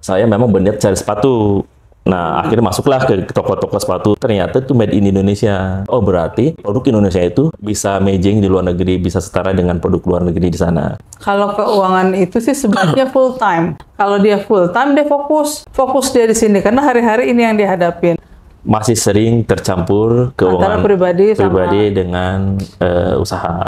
saya memang berniat cari sepatu. Nah, akhirnya masuklah ke toko-toko sepatu. Ternyata itu made in Indonesia. Oh, berarti produk Indonesia itu bisa matching di luar negeri, bisa setara dengan produk luar negeri di sana. Kalau keuangan itu sih sebenarnya full time. Kalau dia full time, dia fokus dia di sini karena hari-hari ini yang dihadapin. Masih sering tercampur keuangan antara pribadi dengan usaha.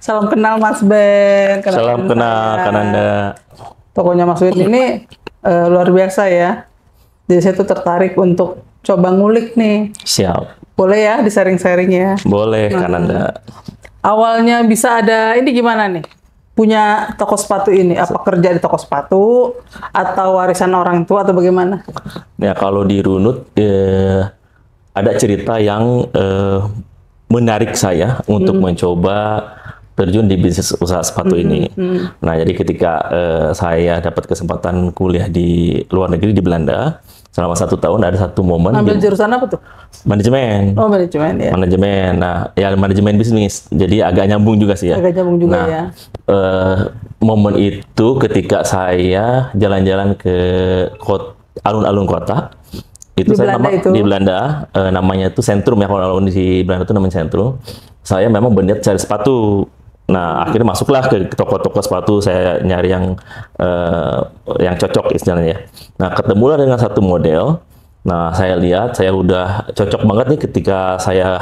Salam kenal Mas Ben. Salam kenal Kananda. Tokonya Mas Ben ini luar biasa ya. Jadi saya tuh tertarik untuk coba ngulik nih. Siap. Boleh ya di-sharing-sharing ya? Boleh Kananda. Awalnya bisa ada ini gimana nih? Punya toko sepatu ini? Apa kerja di toko sepatu? Atau warisan orang tua atau bagaimana? Ya kalau di Runut ada cerita yang menarik saya untuk mencoba terjun di bisnis usaha sepatu ini. Nah, jadi ketika saya dapat kesempatan kuliah di luar negeri di Belanda selama 1 tahun, ada satu momen. Ambil jurusan apa tuh? Manajemen. Oh, manajemen ya. Manajemen. Nah, ya manajemen bisnis. Jadi agak nyambung juga sih ya. Agak nyambung juga ya. Momen itu ketika saya jalan-jalan ke alun-alun kota. Itu di Belanda, namanya itu Sentrum ya, kalau di Belanda itu namanya Sentrum. Saya memang berniat cari sepatu. Nah, akhirnya masuklah ke toko-toko sepatu, saya nyari yang cocok istilahnya. Nah, ketemulah dengan satu model. Nah, saya lihat, saya udah cocok banget nih ketika saya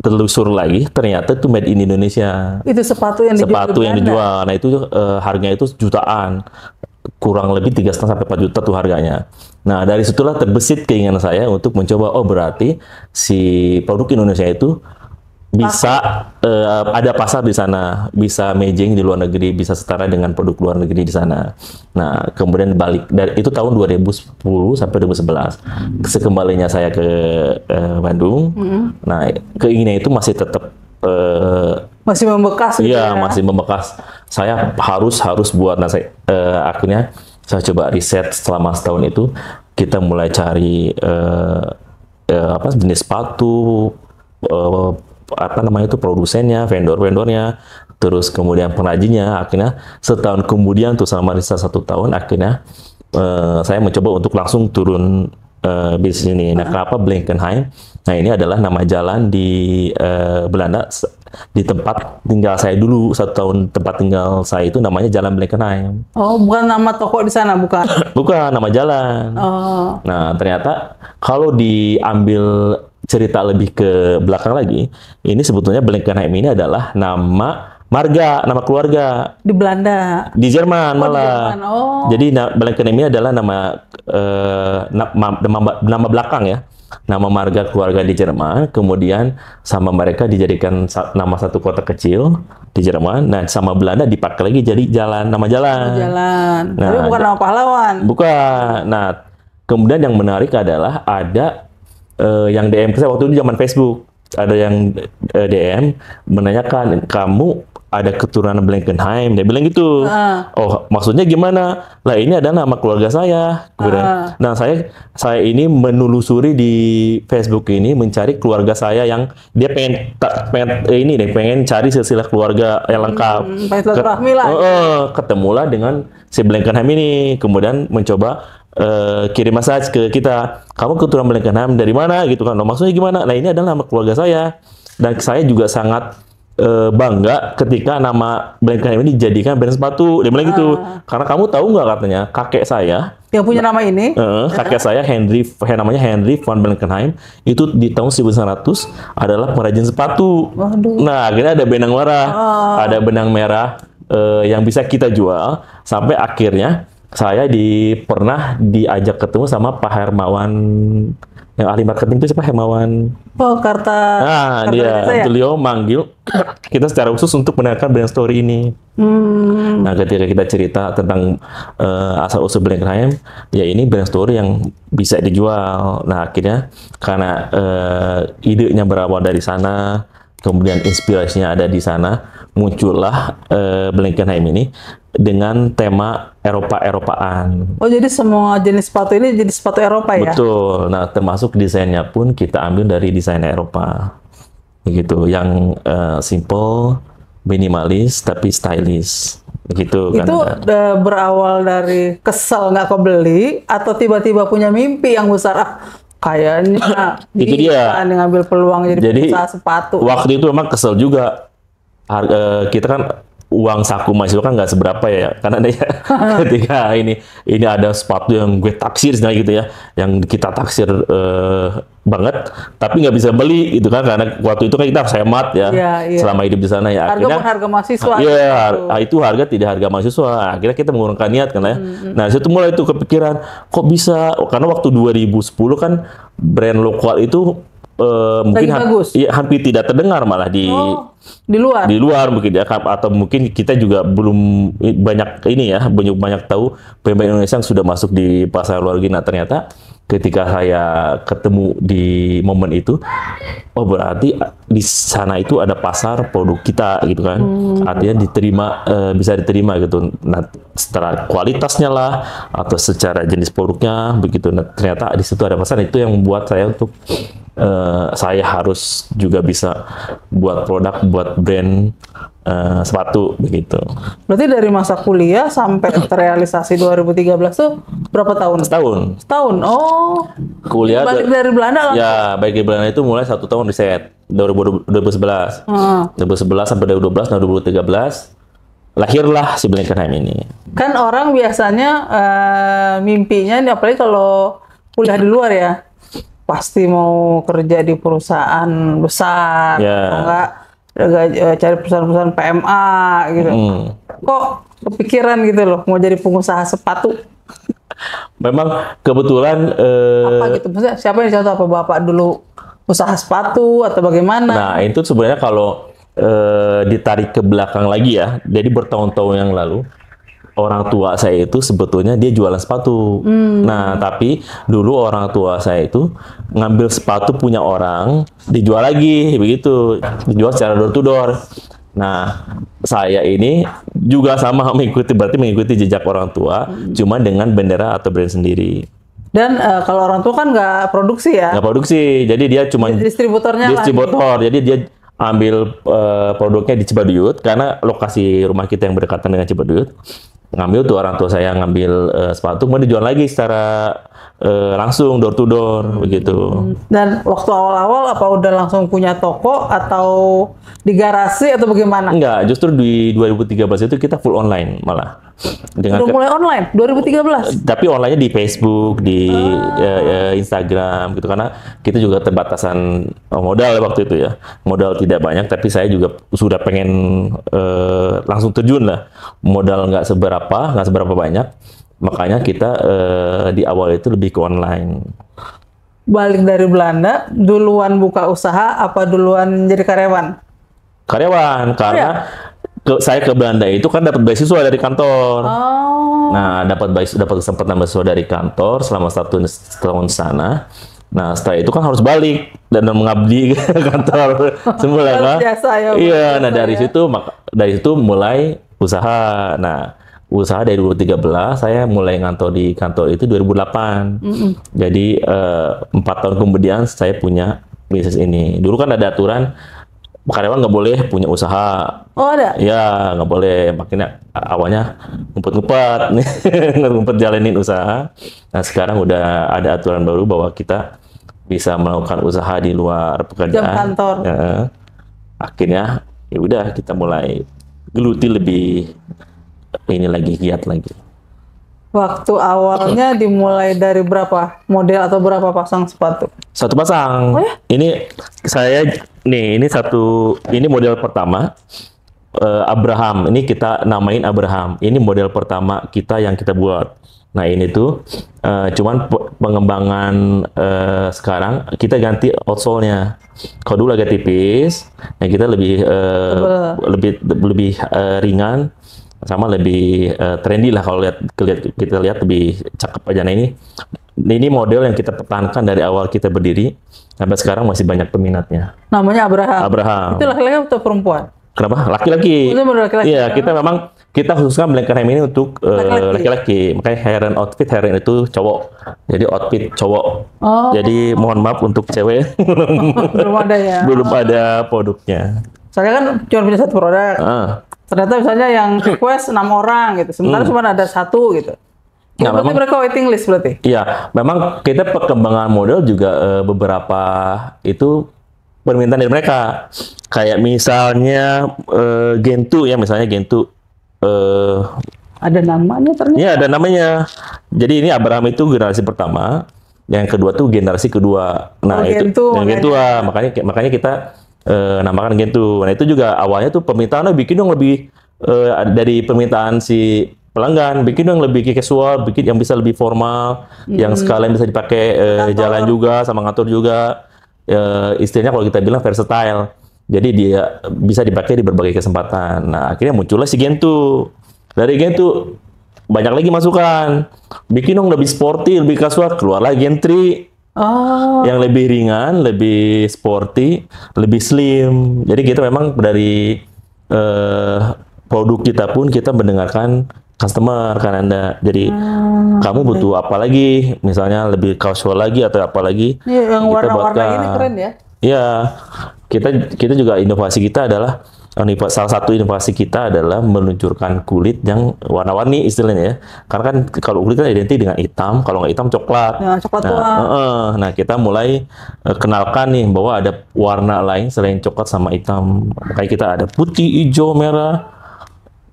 telusur lagi, ternyata itu made in Indonesia. Itu sepatu yang dijual. Nah, itu harganya itu jutaan. Kurang lebih 3,5 sampai 4 juta tuh harganya. Nah, dari situlah terbesit keinginan saya untuk mencoba, oh berarti si produk Indonesia itu bisa ada pasar di sana, bisa matching di luar negeri, bisa setara dengan produk luar negeri di sana. Nah, kemudian balik dari itu tahun 2010 sampai 2011. Sekembalinya saya ke Bandung. Nah, keinginan itu masih tetap masih membekas gitu ya? Ya, masih membekas. Saya harus buat. Nah, akhirnya saya coba riset selama setahun itu. Kita mulai cari jenis sepatu, produsennya, vendornya, terus kemudian pengrajinnya. Akhirnya setahun kemudian tuh selama riset 1 tahun, akhirnya saya mencoba untuk langsung turun bisnis ini. Nah, kenapa Blankenheim? Nah, ini adalah nama jalan di Belanda, di tempat tinggal saya dulu. 1 tahun tempat tinggal saya itu namanya Jalan Blankenheim. Oh, bukan nama toko di sana, bukan? Bukan, nama jalan. Oh. Nah, ternyata kalau diambil cerita lebih ke belakang lagi, ini sebetulnya Blankenheim ini adalah nama marga, nama keluarga. Di Belanda? Di Jerman malah. Di Jerman. Oh. Jadi Blankenheim ini adalah nama belakang ya. Nama marga keluarga di Jerman, kemudian sama mereka dijadikan nama satu kota kecil di Jerman. Nah, sama Belanda dipakai lagi jadi nama jalan. Nah, tapi bukan nama pahlawan. Bukan. Nah, kemudian yang menarik adalah ada yang DM ke saya waktu itu zaman Facebook. Ada yang DM menanyakan, kamu ada keturunan Blankenheim? Dia bilang gitu. Oh, maksudnya gimana? Lah, ini adalah nama keluarga saya. Nah, saya ini menelusuri di Facebook ini, mencari keluarga saya yang dia pengen cari silsilah keluarga yang lengkap. Ketemulah dengan si Blankenheim ini, kemudian mencoba kirim message ke kita, kamu keturunan Blankenheim dari mana gitu kan? Maksudnya gimana? Nah, ini adalah nama keluarga saya, dan saya juga sangat bangga ketika nama Blankenheim ini dijadikan brand sepatu. Dia bilang gitu, karena kamu tahu nggak, katanya kakek saya yang punya nama ini, kakek saya namanya Henry von Blankenheim, itu di tahun 1900 adalah pengrajin sepatu. Waduh. Nah, akhirnya ada benang merah, yang bisa kita jual sampai akhirnya saya pernah diajak ketemu sama Pak Hermawan, yang ahli marketing itu siapa, Hermawan? Oh, Karta. Nah, Karta dia, Desa ya? beliau manggil kita secara khusus untuk mendengarkan brand story ini. Nah, ketika kita cerita tentang asal usul Blankenheim, ya ini brand story yang bisa dijual. Nah, akhirnya karena idenya berawal dari sana, kemudian inspirasinya ada di sana, muncullah Blankenheim ini dengan tema Eropa-Eropaan. Oh, jadi semua jenis sepatu ini jadi sepatu Eropa ya? Betul. Nah, termasuk desainnya pun kita ambil dari desain Eropa. Begitu, yang simple, minimalis, tapi stylish. Begitu kan. Itu berawal dari kesel nggak kebeli, atau tiba-tiba punya mimpi yang besar, kayaknya Itu dia. ngambil peluang jadi pengusaha sepatu. Waktu itu memang kesel juga. Kita kan uang saku mahasiswa kan nggak seberapa ya, karena ketika ini ada sepatu yang gue taksir gitu ya, yang kita taksir banget, tapi nggak bisa beli gitu kan, karena waktu itu kan kita harus hemat ya, selama hidup di sana ya. Harga pun harga mahasiswa. Iya, itu harga tidak harga mahasiswa. Akhirnya kita mengurungkan niat kan ya. Nah, situ mulai itu kepikiran, kok bisa? Karena waktu 2010 kan brand lokal itu mungkin hampir tidak terdengar, malah di luar mungkin ya, atau mungkin kita juga belum banyak banyak tahu brand Indonesia yang sudah masuk di pasar luar negeri. Nah, ternyata ketika saya ketemu di momen itu, oh berarti di sana itu ada pasar produk kita gitu kan, artinya bisa diterima gitu. Nah, secara kualitasnya lah atau secara jenis produknya begitu. Nah, ternyata di situ ada pasar, itu yang membuat saya untuk saya harus juga bisa buat produk, buat brand sepatu begitu. Berarti dari masa kuliah sampai terrealisasi 2013 tuh berapa tahun? Setahun. Oh. Kuliah balik dari Belanda lah. Ya, balik dari Belanda itu mulai 1 tahun riset. 2011. 2011 sampai 2012, nah 2013 lahirlah si Blankenheim ini. Kan orang biasanya mimpinya, apalagi kalau kuliah di luar ya, pasti mau kerja di perusahaan besar, enggak cari perusahaan-perusahaan PMA gitu. Kok kepikiran gitu loh mau jadi pengusaha sepatu? Memang kebetulan apa gitu, maksudnya siapa yang contoh, apa bapak dulu usaha sepatu atau bagaimana? Nah, itu sebenarnya kalau ditarik ke belakang lagi ya, jadi bertahun-tahun yang lalu orang tua saya itu sebetulnya dia jualan sepatu. Nah, tapi dulu orang tua saya itu ngambil sepatu punya orang, dijual lagi, begitu. Dijual secara door to door. Nah, saya ini juga sama mengikuti jejak orang tua, cuma dengan bendera atau brand sendiri. Dan kalau orang tua kan nggak produksi ya? Nggak produksi, jadi dia cuma distributor. Jadi dia ambil produknya di Cibaduyut, karena lokasi rumah kita yang berdekatan dengan Cibaduyut. Ngambil tuh orang tua saya ngambil sepatu, kemudian dijual lagi secara langsung door to door begitu. Dan waktu awal-awal apa udah langsung punya toko atau di garasi atau bagaimana? Enggak, justru di 2013 itu kita full online malah. Udah mulai online 2013. Tapi online-nya di Facebook, di Instagram gitu, karena kita juga terbatasan modal waktu itu ya. Modal tidak banyak, tapi saya juga sudah pengen langsung terjun lah. Modal nggak seberapa banyak. Makanya kita di awal itu lebih ke online. Balik dari Belanda, duluan buka usaha apa duluan jadi karyawan? Karyawan, karena saya ke Belanda itu kan dapat beasiswa dari kantor. Nah, dapat kesempatan beasiswa dari kantor selama 1 tahun sana. Nah, setelah itu kan harus balik dan mengabdi ke kantor semula kan. Iya, nah dari situ mulai usaha. Nah, usaha dari 2013 saya mulai ngantor di kantor itu 2008. Jadi 4 tahun kemudian saya punya bisnis ini. Dulu kan ada aturan karyawan nggak boleh punya usaha. Oh, ada? Ya, nggak boleh. Makanya awalnya ngumpet jalanin usaha. Nah, sekarang udah ada aturan baru bahwa kita bisa melakukan usaha di luar pekerjaan. Jam kantor. Akhirnya ya udah kita mulai geluti lebih giat lagi. Waktu awalnya dimulai dari berapa model atau berapa pasang sepatu? 1 pasang. Oh ya? Ini model pertama. Abraham. Ini kita namain Abraham. Ini model pertama kita yang kita buat. Nah ini tuh cuman pengembangan sekarang kita ganti outsole-nya. Kalau dulu agak tipis, nah kita lebih ringan, sama lebih trendy lah kalau kita lihat lebih cakep aja. Nah ini model yang kita pertahankan dari awal kita berdiri sampai sekarang masih banyak peminatnya. Namanya Abraham. Abraham. Itu laki-laki atau perempuan? Kenapa? Laki-laki. Itu laki-laki. Iya, kita khususkan Blankenheim ini untuk laki-laki. Makanya Heron outfit Heron itu cowok. Jadi outfit cowok. Oh. Jadi mohon maaf untuk cewek. Belum ada ya. Belum ada produknya. Saya kan cuma punya satu produk. Ternyata misalnya yang request 6 orang gitu. Sementara cuma ada 1 gitu. Ya, berarti mereka waiting list berarti? Iya, memang kita perkembangan model juga beberapa itu permintaan dari mereka. Kayak misalnya Gen 2 ya, misalnya Gen 2. Ada namanya ternyata? Iya, ada namanya. Jadi ini Abraham itu generasi pertama, yang kedua tuh generasi kedua. Nah, Gen 2, Gen 2. Makanya kita namakan Gen 2. Nah, itu juga awalnya tuh permintaannya bikin dong lebih dari permintaan si pelanggan, bikin dong lebih casual, bikin yang bisa lebih formal, yang sekalian bisa dipakai jalan juga sama ngatur juga. Istilahnya kalau kita bilang versatile. Jadi dia bisa dipakai di berbagai kesempatan. Nah, akhirnya muncullah si Gen 2. Dari Gen 2 banyak lagi masukan. Bikin dong lebih sporty, lebih casual, keluarlah Gen 3. Yang lebih ringan, lebih sporty, lebih slim. Jadi kita memang dari produk kita pun kita mendengarkan customer kan Anda. Jadi kamu butuh apa lagi? Misalnya lebih casual lagi atau apa lagi? Yang warna-warna ini keren ya. Iya. Kita juga inovasi kita adalah salah satu inovasi kita adalah meluncurkan kulit yang warna-warni istilahnya ya. Karena kan kalau kulit kan identik dengan hitam, kalau nggak hitam coklat. Ya, coklat tua. Nah, kita mulai kenalkan nih bahwa ada warna lain selain coklat sama hitam. Kayak kita ada putih, hijau, merah.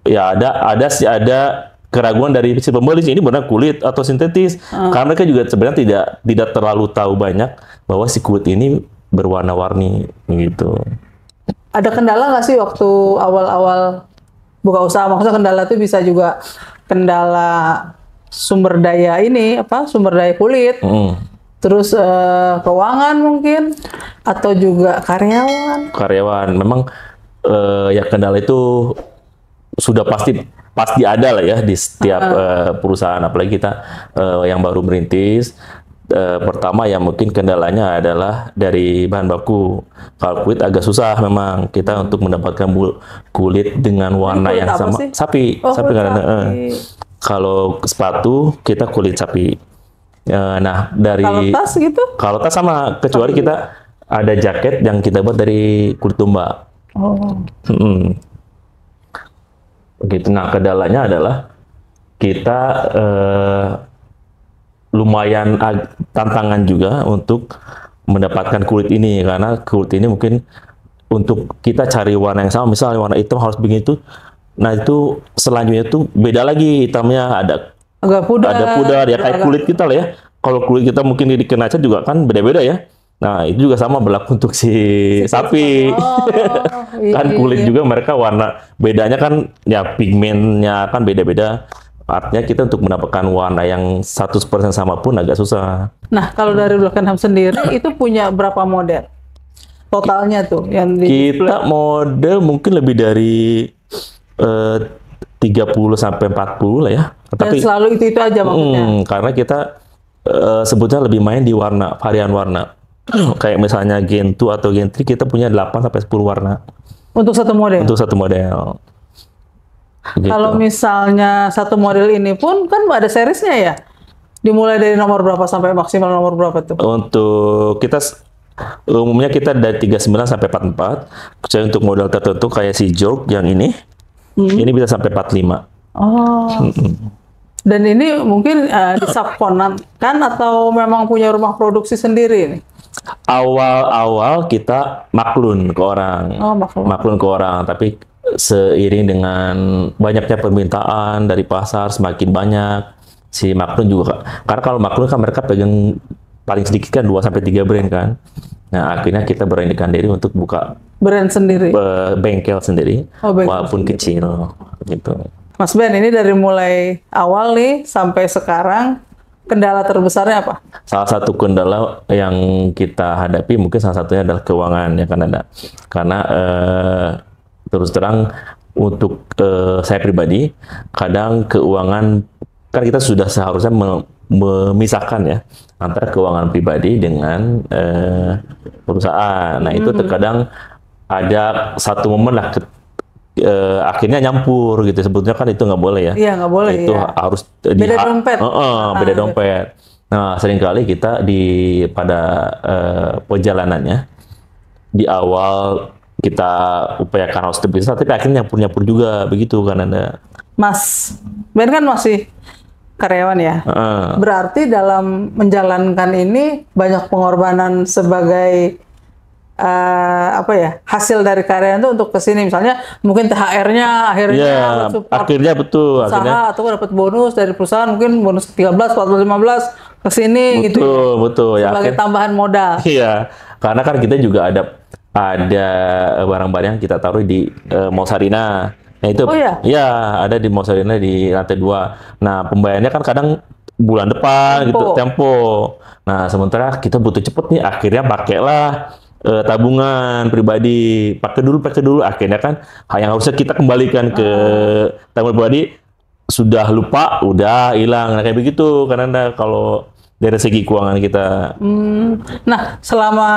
Ya ada keraguan dari si pembeli ini benar kulit atau sintetis. Karena mereka juga sebenarnya tidak terlalu tahu banyak bahwa si kulit ini berwarna-warni gitu. Ada kendala nggak sih waktu awal-awal buka usaha? Maksudnya kendala itu bisa juga kendala sumber daya sumber daya kulit, terus keuangan mungkin, atau juga karyawan. Karyawan, memang ya kendala itu sudah pasti ada lah ya di setiap perusahaan, apalagi kita yang baru merintis. Pertama ya mungkin kendalanya adalah dari bahan baku. Kalau kulit agak susah memang kita untuk mendapatkan kulit dengan warna yang sama. Sapi. Kalau sepatu kita kulit sapi. Nah dari kalau tas gitu? Kalau tas sama, kecuali kita ada jaket yang kita buat dari kulit domba. Begitu. Nah kendalanya adalah kita lumayan tantangan juga untuk mendapatkan kulit ini, karena kulit ini mungkin untuk kita cari warna yang sama, misalnya warna hitam harus begitu. Nah itu selanjutnya itu beda lagi, hitamnya ada pudar ya, kayak kulit kita lah ya. Kalau kulit kita mungkin dikena cat juga kan beda-beda ya. Nah itu juga sama berlaku untuk si sapi. Kan kulit juga mereka warna bedanya kan ya, pigmennya kan beda-beda. Artinya kita untuk mendapatkan warna yang 100% sama pun agak susah. Nah, kalau dari Blankenheim sendiri itu punya berapa model? Totalnya tuh yang kita model mungkin lebih dari 30 sampai 40 lah ya. Tapi selalu itu aja maksudnya. Karena kita sebutnya lebih main di varian warna. Kayak misalnya Gen 2 atau Gen 3 kita punya 8 sampai 10 warna. Untuk satu model? Untuk satu model. Gitu. Kalau misalnya satu model ini pun kan ada seriesnya ya? Dimulai dari nomor berapa sampai maksimal nomor berapa tuh? Untuk kita umumnya kita dari 39 sampai 44. Kecuali untuk model tertentu kayak si Jork yang ini bisa sampai 45. Dan ini mungkin disubkonan kan atau memang punya rumah produksi sendiri nih? Awal-awal kita maklun ke orang. Maklun ke orang, tapi seiring dengan banyaknya permintaan dari pasar semakin banyak si maklun juga, karena kalau maklun kan mereka pegang paling sedikit kan 2 sampai 3 brand kan. Nah, akhirnya kita beranikan diri untuk buka brand sendiri, bengkel sendiri, walaupun kecil gitu. Mas Ben, ini dari mulai awal nih sampai sekarang, kendala terbesarnya apa? Salah satu kendala yang kita hadapi mungkin salah satunya adalah keuangan ya, karena terus terang untuk saya pribadi, kadang keuangan kan kita sudah seharusnya memisahkan ya antara keuangan pribadi dengan perusahaan. Nah itu terkadang ada satu momen lah akhirnya nyampur gitu. Sebetulnya kan itu nggak boleh ya. Iya nggak boleh. Itu harus beda dompet. Beda dompet. Nah seringkali kita pada perjalanannya di awal kita upayakan harus terpisah, tapi akhirnya nyampur juga begitu kan Anda. Mas Ben kan masih karyawan ya. Berarti dalam menjalankan ini banyak pengorbanan sebagai hasil dari karyawan itu untuk kesini, misalnya mungkin THR-nya akhirnya support akhirnya betul usaha, atau dapat bonus dari perusahaan, mungkin bonus 13, 14, 15 kesini gitu. Betul ya. Sebagai tambahan modal. Iya, karena kan kita juga ada barang-barang yang kita taruh di Mall Sarina. Nah itu, ya ada di Mall Sarina di lantai 2. Nah pembayarannya kan kadang bulan depan gitu, tempo. Nah sementara kita butuh cepet nih, akhirnya pakailah tabungan pribadi, pakai dulu. Akhirnya kan yang harusnya kita kembalikan ke tabungan pribadi sudah lupa, udah hilang. Nah kayak begitu karena kalau dari segi keuangan kita. Nah selama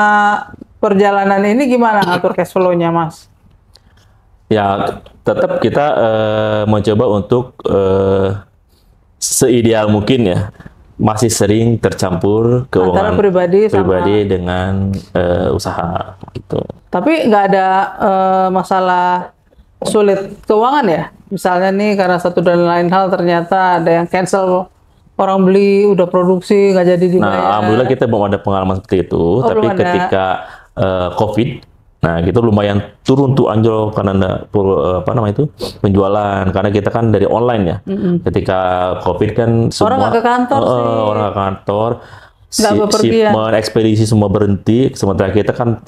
perjalanan ini gimana atur cash flow-nya, Mas? Ya tetap kita mencoba untuk seideal mungkin ya, masih sering tercampur keuangan pribadi dengan usaha gitu. Tapi nggak ada masalah sulit keuangan ya? Misalnya nih karena satu dan lain hal ternyata ada yang cancel, orang beli udah produksi nggak jadi dibayar. Nah alhamdulillah kita belum ada pengalaman seperti itu, tapi ketika COVID, nah kita lumayan turun tuh anjlok karena penjualan, karena kita kan dari online ya. Ketika COVID kan semua orang nggak ke kantor orang nggak ke kantor, shipment, ekspedisi semua berhenti, sementara kita kan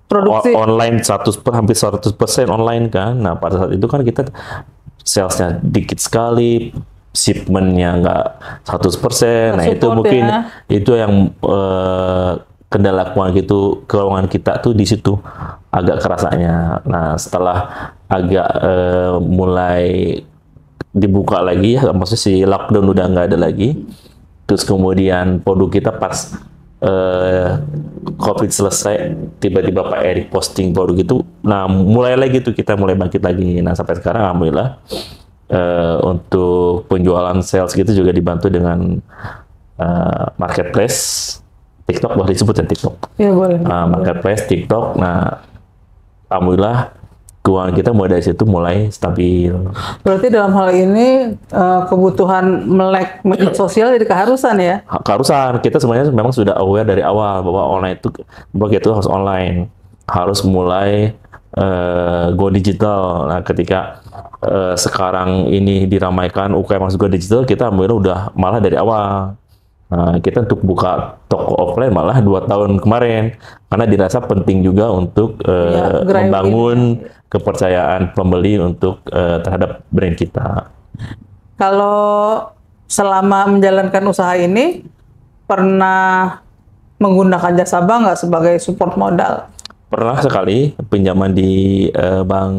produksi online hampir 100% online kan. Nah pada saat itu kan kita salesnya dikit sekali, shipmentnya nggak 100%. Nah itu mungkin itu yang kendala keuangan kita tuh di situ agak kerasanya. Nah setelah agak mulai dibuka lagi ya, maksudnya si lockdown udah nggak ada lagi, terus kemudian produk kita pas COVID selesai, tiba-tiba Pak Erik posting produk itu, nah mulai lagi tuh kita mulai bangkit lagi. Nah sampai sekarang alhamdulillah untuk penjualan sales gitu juga dibantu dengan marketplace. TikTok boleh disebut ya, TikTok? Iya boleh. Marketplace, TikTok. Nah, alhamdulillah keuangan kita mulai dari situ mulai stabil. Berarti dalam hal ini kebutuhan melek media sosial jadi keharusan ya? Keharusan. Kita sebenarnya memang sudah aware dari awal bahwa online itu harus online, harus mulai go digital. Nah, ketika sekarang ini diramaikan UKM masuk go digital, kita alhamdulillah udah malah dari awal. Nah, kita untuk buka toko offline malah 2 tahun kemarin, karena dirasa penting juga untuk membangun kepercayaan pembeli untuk terhadap brand kita. Kalau selama menjalankan usaha ini, pernah menggunakan jasa bank nggak sebagai support modal? Pernah sekali pinjaman di Bank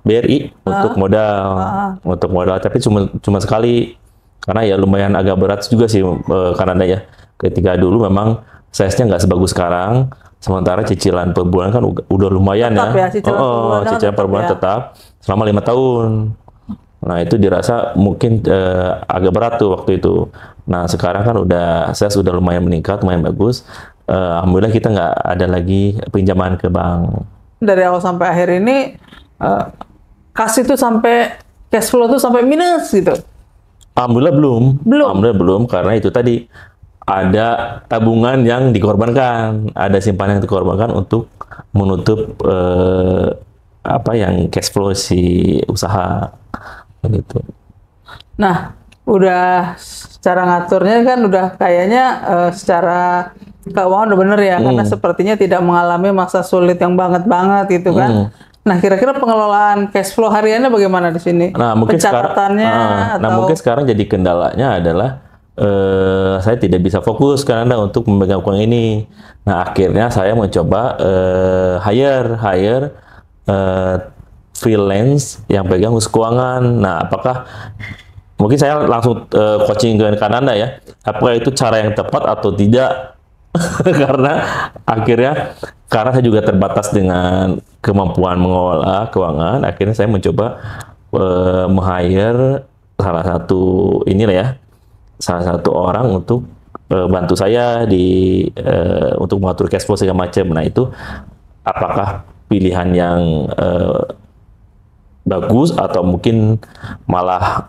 BRI untuk modal, tapi cuma sekali. Karena ya lumayan agak berat juga sih karena ya ketika dulu memang size-nya nggak sebagus sekarang, sementara cicilan per bulan kan udah lumayan tetap ya cicilan per bulan tetap selama 5 tahun. Nah itu dirasa mungkin agak berat tuh waktu itu. Nah sekarang kan size udah lumayan meningkat, lumayan bagus. Alhamdulillah kita nggak ada lagi pinjaman ke bank. Dari awal sampai akhir ini kasih tuh sampai cash flow tuh sampai minus gitu. Alhamdulillah belum, karena itu tadi ada tabungan yang dikorbankan, ada simpanan yang dikorbankan untuk menutup yang cash flow si usaha gitu. Nah, udah secara ngaturnya kan udah kayaknya secara keuangan udah bener ya, karena sepertinya tidak mengalami masa sulit yang banget gitu kan. Nah, kira-kira pengelolaan cash flow hariannya bagaimana di sini? Nah, mungkin pencatatannya nah, mungkin sekarang jadi kendalanya adalah saya tidak bisa fokus karena untuk memegang uang ini. Nah, akhirnya saya mencoba hire freelance yang pegang urus keuangan. Nah, apakah mungkin saya langsung coaching ke Kananda ya? Apakah itu cara yang tepat atau tidak? Karena akhirnya saya juga terbatas dengan kemampuan mengelola keuangan, akhirnya saya mencoba meng-hire salah satu orang untuk bantu saya untuk mengatur cash flow segala macam. Nah, itu apakah pilihan yang bagus atau mungkin malah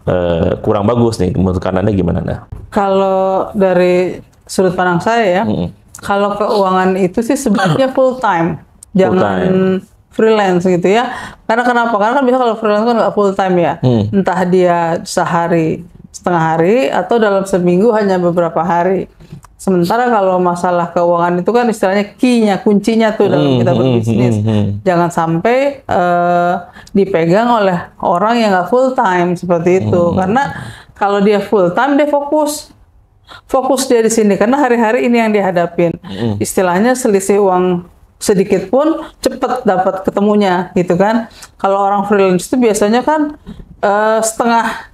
kurang bagus nih? Menurut Kananda gimana? Kalau dari sudut pandang saya ya, kalau keuangan itu sih sebaiknya full time, jangan freelance gitu ya. Karena kenapa? Karena kan bisa kalau freelance kan nggak full time ya, entah dia sehari, setengah hari, atau dalam seminggu hanya beberapa hari. Sementara kalau masalah keuangan itu kan istilahnya kuncinya tuh dalam kita berbisnis. Jangan sampai dipegang oleh orang yang nggak full time seperti itu. Karena kalau dia full time, dia fokus dia di sini karena hari-hari ini yang dihadapin. Istilahnya selisih uang sedikit pun cepat dapat ketemunya gitu kan. Kalau orang freelance itu biasanya kan setengah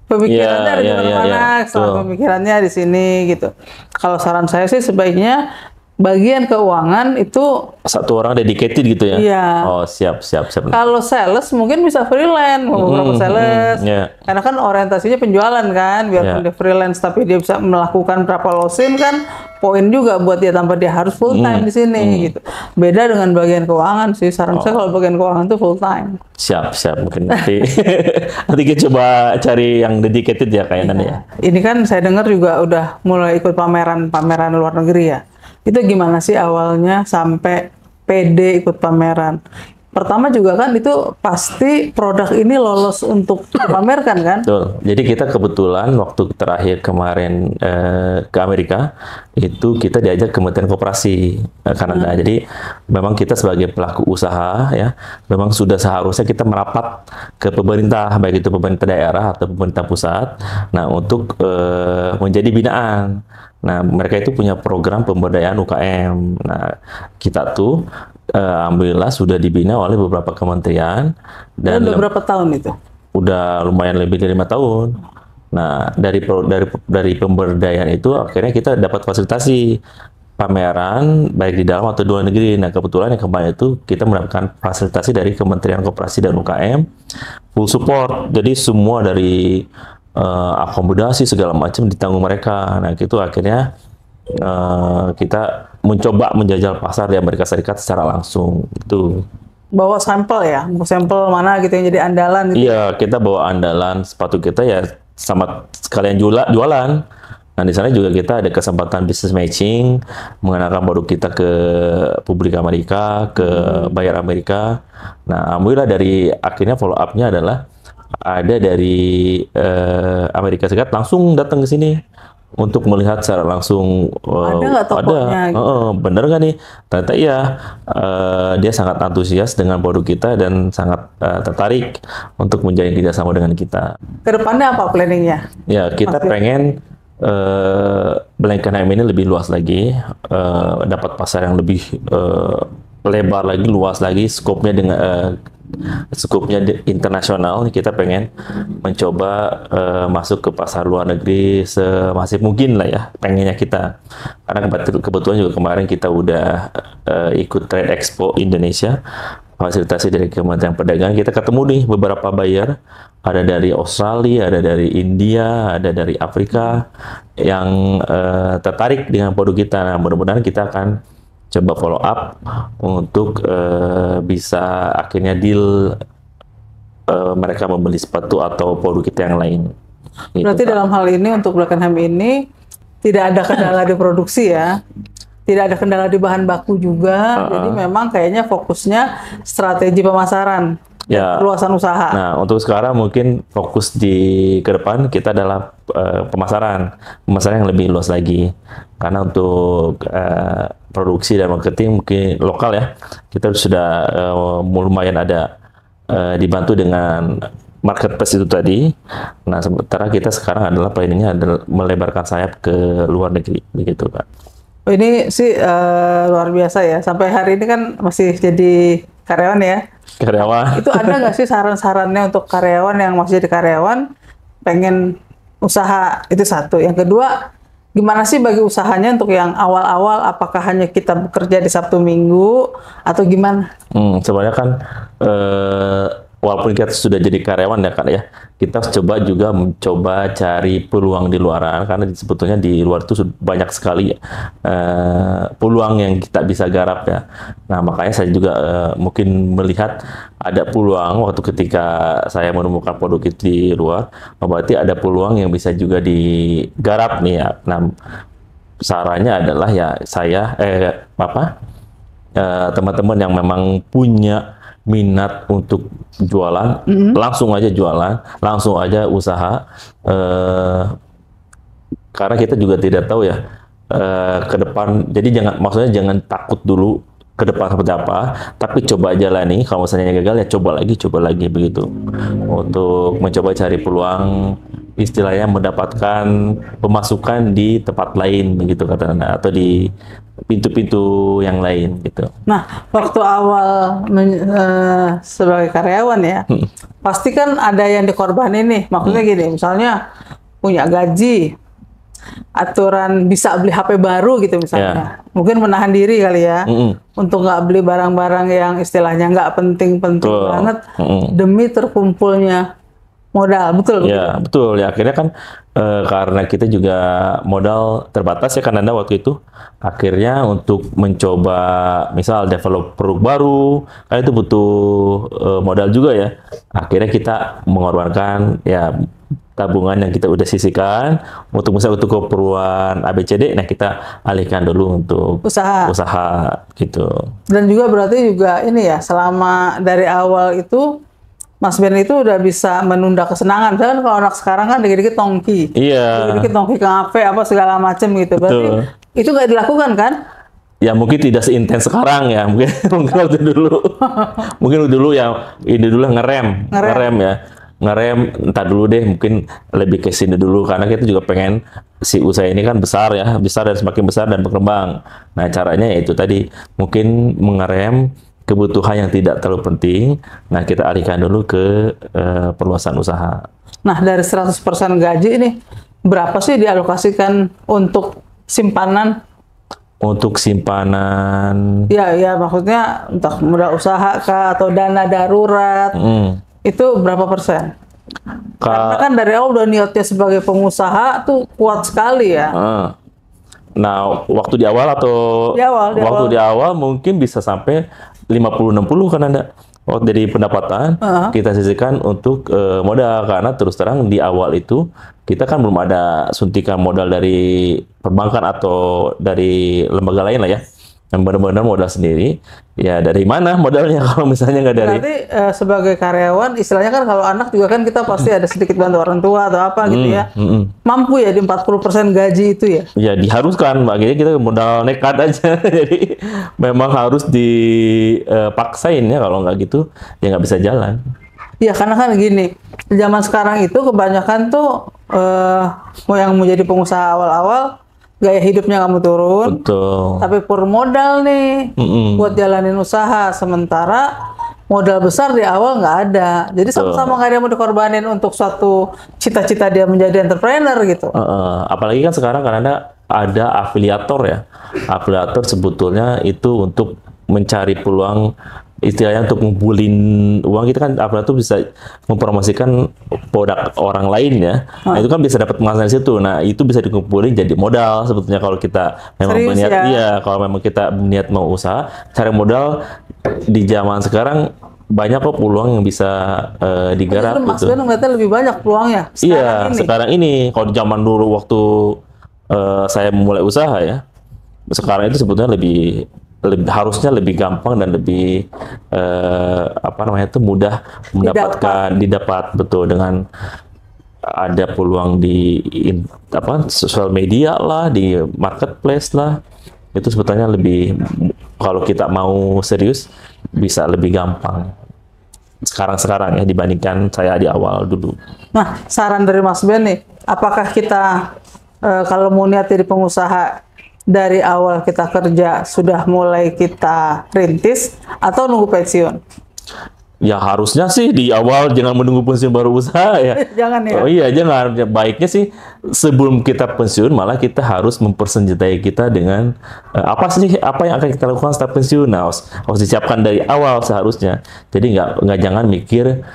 pemikirannya ada di mana-mana, setengah pemikirannya di sini gitu. Kalau saran saya sih sebaiknya bagian keuangan itu satu orang dedicated gitu ya. Iya. Oh, siap. Kalau sales mungkin bisa freelance, beberapa sales. Karena kan orientasinya penjualan kan, biarpun dia freelance tapi dia bisa melakukan berapa losin kan, poin juga buat dia tanpa dia harus full time di sini gitu. Beda dengan bagian keuangan sih. Saran saya kalau bagian keuangan itu full time. Siap. Mungkin nanti kita coba cari yang dedicated ya kayaknya ya. Ini kan saya dengar juga udah mulai ikut pameran luar negeri ya. Itu gimana sih awalnya sampai pede ikut pameran? Pertama juga kan itu pasti produk ini lolos untuk dipamerkan kan? Betul. Jadi kita kebetulan waktu terakhir kemarin ke Amerika itu kita diajak Kementerian Koperasi Kanada. Jadi memang kita sebagai pelaku usaha ya, memang sudah seharusnya kita merapat ke pemerintah, baik itu pemerintah daerah atau pemerintah pusat. Nah, untuk menjadi binaan. Nah, mereka itu punya program pemberdayaan UKM. Nah, kita tuh alhamdulillah sudah dibina oleh beberapa kementerian. Dan udah berapa tahun itu? Udah lumayan lebih dari 5 tahun. Nah, dari pemberdayaan itu akhirnya kita dapat fasilitasi pameran baik di dalam atau luar negeri. Nah, kebetulan yang kemarin itu kita mendapatkan fasilitasi dari Kementerian Koperasi dan UKM, full support. Jadi semua dari akomodasi segala macam ditanggung mereka. Nah, itu akhirnya kita mencoba menjajal pasar di Amerika Serikat secara langsung. Itu bawa sampel ya, sampel mana gitu yang jadi andalan gitu. Iya, kita bawa andalan sepatu kita ya sama sekalian jualan. Nah, di sana juga kita ada kesempatan business matching, mengenalkan produk kita ke publik Amerika, ke buyer Amerika. Nah, alhamdulillah dari akhirnya follow up-nya adalah ada dari Amerika Serikat langsung datang ke sini untuk melihat secara langsung. Ada nggak tokonya? Bener nggak nih? Ternyata iya, dia sangat antusias dengan produk kita dan sangat tertarik untuk menjalin kerjasama dengan kita. Kedepannya apa planningnya? Ya, kita pengen Blankenheim ini lebih luas lagi, dapat pasar yang lebih lebar lagi, luas lagi, skopnya internasional. Kita pengen mencoba masuk ke pasar luar negeri semasif mungkin lah ya, pengennya kita. Karena kebetulan juga kemarin kita udah ikut Trade Expo Indonesia, fasilitasi dari Kementerian Perdagangan. Kita ketemu nih beberapa buyer, ada dari Australia, ada dari India, ada dari Afrika yang tertarik dengan produk kita. Nah, mudah-mudahan kita akan coba follow up untuk bisa akhirnya deal mereka membeli sepatu atau produk kita yang lain. Berarti dalam hal ini untuk Blankenheim ini tidak ada kendala di produksi ya? Tidak ada kendala di bahan baku juga, jadi memang kayaknya fokusnya strategi pemasaran. Ya. Perluasan usaha. Nah, untuk sekarang mungkin fokus ke depan kita adalah pemasaran yang lebih luas lagi. Karena untuk produksi dan marketing mungkin lokal ya, kita sudah lumayan ada dibantu dengan marketplace itu tadi. Nah, sementara kita sekarang adalah planningnya adalah melebarkan sayap ke luar negeri, begitu Kak. Ini sih luar biasa ya. Sampai hari ini kan masih jadi karyawan ya. Karyawan. Itu ada nggak sih saran-sarannya untuk karyawan yang masih jadi karyawan, pengen usaha? Itu satu. Yang kedua, gimana sih bagi usahanya untuk yang awal-awal? Apakah hanya kita bekerja di Sabtu Minggu atau gimana? Sebenarnya kan walaupun kita sudah jadi karyawan ya Kak ya, kita mencoba cari peluang di luaran, karena sebetulnya di luar itu banyak sekali peluang yang kita bisa garap ya. Nah, makanya saya juga mungkin melihat ada peluang waktu ketika saya menemukan produk itu di luar, berarti ada peluang yang bisa juga digarap nih ya. Nah, sarannya adalah ya saya teman-teman yang memang punya minat untuk jualan, langsung aja jualan, langsung aja usaha, karena kita juga tidak tahu ya ke depan. Jadi maksudnya jangan takut dulu ke depan seperti apa, tapi coba jalani. Kalau misalnya gagal ya coba lagi begitu, untuk mencoba cari peluang, istilahnya mendapatkan pemasukan di tempat lain begitu katanya, atau di pintu-pintu yang lain gitu. Nah, waktu awal sebagai karyawan ya, pasti kan ada yang dikorbanin nih. Maksudnya gini, misalnya punya gaji, aturan bisa beli HP baru gitu misalnya. Mungkin menahan diri kali ya, untuk nggak beli barang-barang yang istilahnya nggak penting-penting banget, demi terkumpulnya modal. Betul? Ya, betul. Ya, akhirnya kan karena kita juga modal terbatas ya kan Anda waktu itu. Akhirnya untuk mencoba misal develop produk baru, kan itu butuh modal juga ya. Akhirnya kita mengorbankan ya tabungan yang kita udah sisihkan untuk keperluan ABCD. Nah, kita alihkan dulu untuk usaha gitu. Dan juga berarti juga ini ya, selama dari awal itu Mas Ben itu udah bisa menunda kesenangan. Misalkan kalau anak sekarang kan dikit-dikit tongki. Iya. Dikit-dikit tongki ke kafe apa segala macam gitu. Berarti itu nggak dilakukan kan? Ya mungkin tidak seintens sekarang ya. Mungkin waktu dulu. Mungkin dulu ya ini dulu ngerem ya. Ngerem entar dulu deh, mungkin lebih ke sini dulu, karena kita juga pengen si usaha ini kan besar dan semakin besar dan berkembang. Nah, caranya yaitu tadi mungkin mengerem kebutuhan yang tidak terlalu penting. Nah, kita alihkan dulu ke perluasan usaha. Nah, dari 100% gaji ini, berapa sih dialokasikan untuk simpanan? Untuk simpanan? Ya maksudnya entah modal usaha kah, atau dana darurat, itu berapa persen? Karena kan dari awal udah niatnya sebagai pengusaha tuh kuat sekali ya. Nah, waktu di awal atau di awal mungkin bisa sampai 50-60 kan Anda. Dari pendapatan kita sisihkan untuk modal, karena terus terang di awal itu kita kan belum ada suntikan modal dari perbankan atau dari lembaga lain lah ya, yang benar-benar modal sendiri. Ya dari mana modalnya kalau misalnya nggak dari? Berarti sebagai karyawan, istilahnya kan kalau anak juga kan kita pasti ada sedikit bantu orang tua atau apa gitu ya. Mampu ya di 40% gaji itu ya? Ya diharuskan, makanya kita modal nekat aja. Jadi memang harus dipaksain ya, kalau nggak gitu ya nggak bisa jalan. Ya karena kan gini, zaman sekarang itu kebanyakan tuh yang mau jadi pengusaha awal-awal, gaya hidupnya kamu turun, betul, tapi pur modal nih buat jalanin usaha, sementara modal besar di awal nggak ada. Jadi sama-sama nggak ada yang mau dikorbanin untuk suatu cita-cita dia menjadi entrepreneur gitu. Apalagi kan sekarang karena ada afiliator ya. Afiliator sebetulnya itu untuk mencari peluang, istilahnya untuk ngumpulin uang. Kita kan afiliator bisa mempromosikan produk orang lain ya. Nah, itu kan bisa dapat penghasilan situ. Nah, itu bisa dikumpulin jadi modal sebetulnya kalau kita memang berniat. Iya, kalau memang kita niat mau usaha, cari modal di zaman sekarang banyak kok peluang yang bisa digarap Mas gitu. Ben ngeliatnya lebih banyak peluangnya Sekarang ini. Kalau di zaman dulu waktu saya memulai usaha ya, sekarang itu sebetulnya lebih harusnya lebih gampang dan lebih mudah didapat betul dengan ada peluang di sosial media lah, di marketplace lah. Itu sebetulnya lebih, kalau kita mau serius bisa lebih gampang sekarang ya dibandingkan saya di awal dulu. Nah, saran dari Mas Ben nih, apakah kita kalau mau niat jadi pengusaha dari awal kita kerja sudah mulai kita rintis atau nunggu pensiun? Ya harusnya sih di awal, jangan menunggu pensiun baru usaha ya. Jangan ya. Oh iya, jangan. Baiknya sih sebelum kita pensiun malah kita harus mempersenjatai kita dengan apa yang akan kita lakukan setelah pensiun. Nah, harus disiapkan dari awal seharusnya. Jadi nggak jangan mikir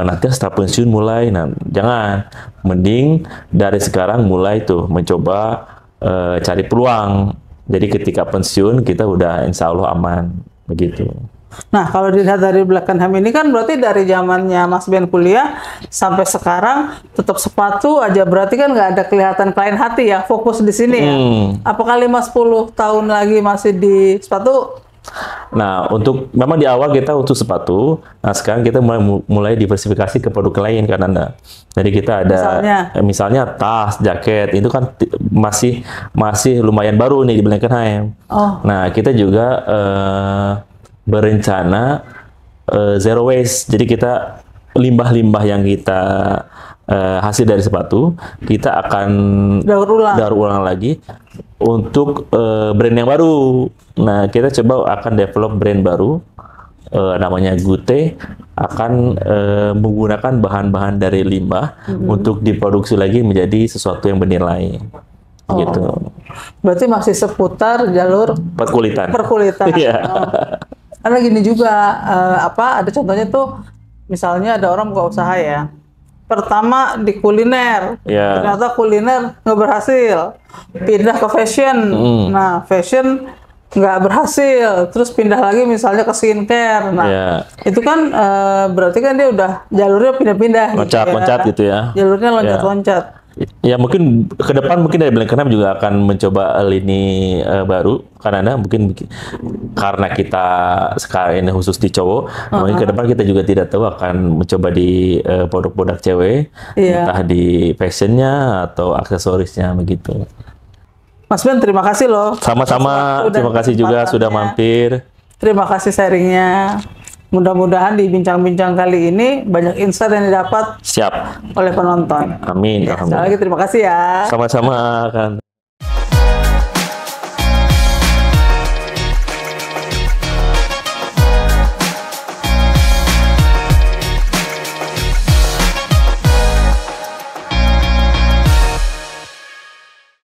nanti setelah pensiun mulai. Nah, jangan. Mending dari sekarang mulai tuh mencoba cari peluang. Jadi ketika pensiun kita udah insya Allah aman begitu. Nah, kalau dilihat dari Beckenham ini kan berarti dari zamannya Mas Ben kuliah sampai sekarang tetap sepatu aja, berarti kan nggak ada kelihatan klien hati ya, fokus di sini ya. Apakah 5-10 tahun lagi masih di sepatu? Nah, memang di awal kita untuk sepatu, nah sekarang kita mulai diversifikasi ke produk lain kan Anda. Jadi kita ada misalnya tas, jaket, itu kan masih lumayan baru nih di Beckenham. Nah, kita juga berencana zero waste. Jadi kita limbah-limbah yang kita hasil dari sepatu kita akan daur ulang lagi untuk brand yang baru. Nah, kita coba akan develop brand baru namanya Gute, akan menggunakan bahan-bahan dari limbah untuk diproduksi lagi menjadi sesuatu yang bernilai. Gitu. Berarti masih seputar jalur perkulitan. Iya. Karena gini juga, ada contohnya tuh, misalnya ada orang buka usaha ya, pertama di kuliner, ternyata kuliner nggak berhasil, pindah ke fashion, nah fashion nggak berhasil, terus pindah lagi misalnya ke skincare, nah itu kan berarti kan dia udah jalurnya pindah-pindah, loncat-loncat gitu ya, jalurnya loncat-loncat. Ya mungkin ke depan dari Beckenham juga akan mencoba lini baru karena mungkin karena kita sekarang ini khusus di cowok, mungkin ke depan kita juga tidak tahu akan mencoba di produk-produk cewek, entah di fashionnya atau aksesorisnya begitu. Mas Ben, terima kasih loh. Sama-sama, terima kasih juga sudah mampir. Terima kasih sharingnya. Mudah-mudahan di bincang-bincang kali ini banyak insight yang didapat oleh penonton. Amin. Sekali lagi terima kasih ya. Sama-sama kan.